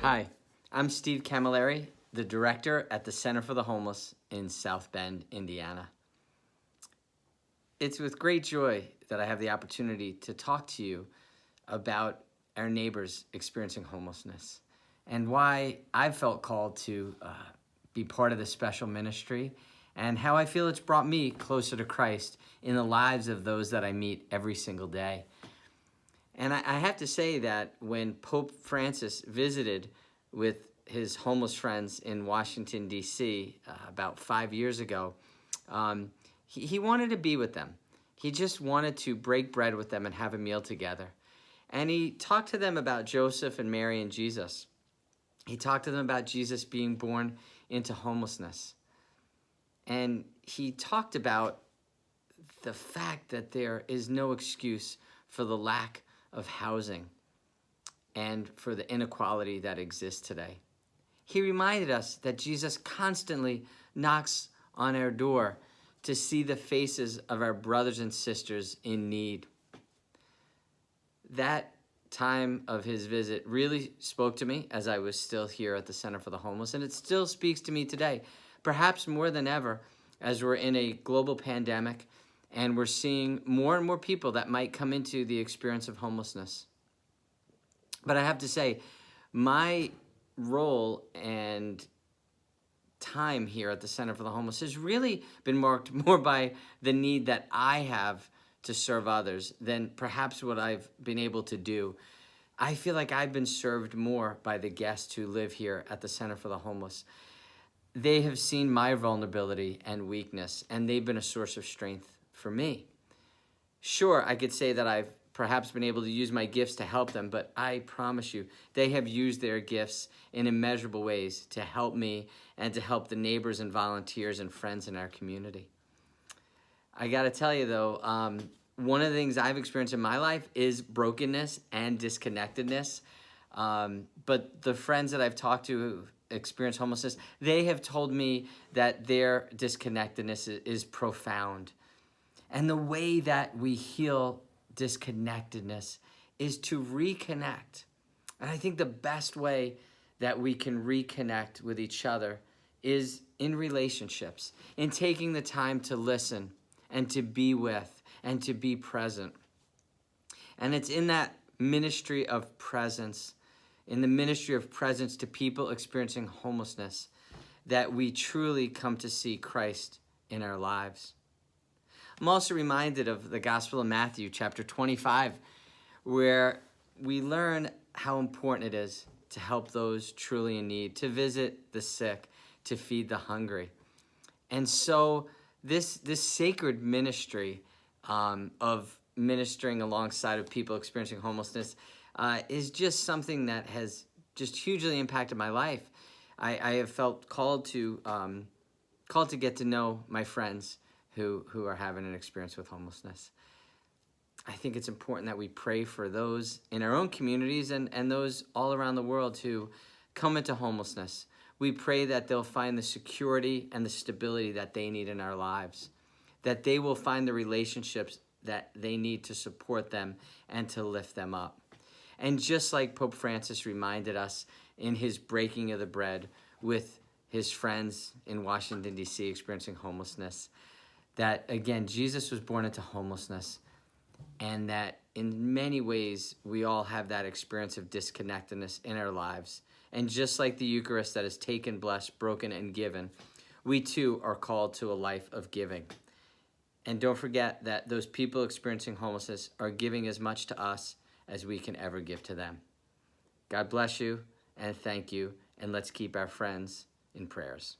Hi, I'm Steve Camilleri, the director at the Center for the Homeless in South Bend, Indiana. It's with great joy that I have the opportunity to talk to you about our neighbors experiencing homelessness and why I've felt called to be part of this special ministry and how I feel it's brought me closer to Christ in the lives of those that I meet every single day. And I have to say that when Pope Francis visited with his homeless friends in Washington, D.C. About 5 years ago, he wanted to be with them. He just wanted to break bread with them and have a meal together. And he talked to them about Joseph and Mary and Jesus. He talked to them about Jesus being born into homelessness. And he talked about the fact that there is no excuse for the lack of housing and for the inequality that exists today. He reminded us that Jesus constantly knocks on our door to see the faces of our brothers and sisters in need. That time of his visit really spoke to me as I was still here at the Center for the Homeless, and it still speaks to me today, perhaps more than ever, as we're in a global pandemic and we're seeing more and more people that might come into the experience of homelessness. But I have to say, my role and time here at the Center for the Homeless has really been marked more by the need that I have to serve others than perhaps what I've been able to do. I feel like I've been served more by the guests who live here at the Center for the Homeless. They have seen my vulnerability and weakness, and they've been a source of strength for me. Sure, I could say that I've perhaps been able to use my gifts to help them, but I promise you, they have used their gifts in immeasurable ways to help me and to help the neighbors and volunteers and friends in our community. I gotta tell you though, one of the things I've experienced in my life is brokenness and disconnectedness. But the friends that I've talked to who've experienced homelessness, they have told me that their disconnectedness is profound. And the way that we heal disconnectedness is to reconnect. And I think the best way that we can reconnect with each other is in relationships, in taking the time to listen and to be with and to be present. And it's in that ministry of presence, in the ministry of presence to people experiencing homelessness, that we truly come to see Christ in our lives. I'm also reminded of the Gospel of Matthew, chapter 25, where we learn how important it is to help those truly in need, to visit the sick, to feed the hungry. And so this sacred ministry of ministering alongside of people experiencing homelessness is just something that has just hugely impacted my life. I have felt called to get to know my friends who are having an experience with homelessness. I think it's important that we pray for those in our own communities and those all around the world who come into homelessness. We pray that they'll find the security and the stability that they need in our lives, that they will find the relationships that they need to support them and to lift them up. And just like Pope Francis reminded us in his breaking of the bread with his friends in Washington, D.C. experiencing homelessness, that, again, Jesus was born into homelessness, and that in many ways we all have that experience of disconnectedness in our lives. And just like the Eucharist that is taken, blessed, broken, and given, we too are called to a life of giving. And don't forget that those people experiencing homelessness are giving as much to us as we can ever give to them. God bless you, and thank you, and let's keep our friends in prayers.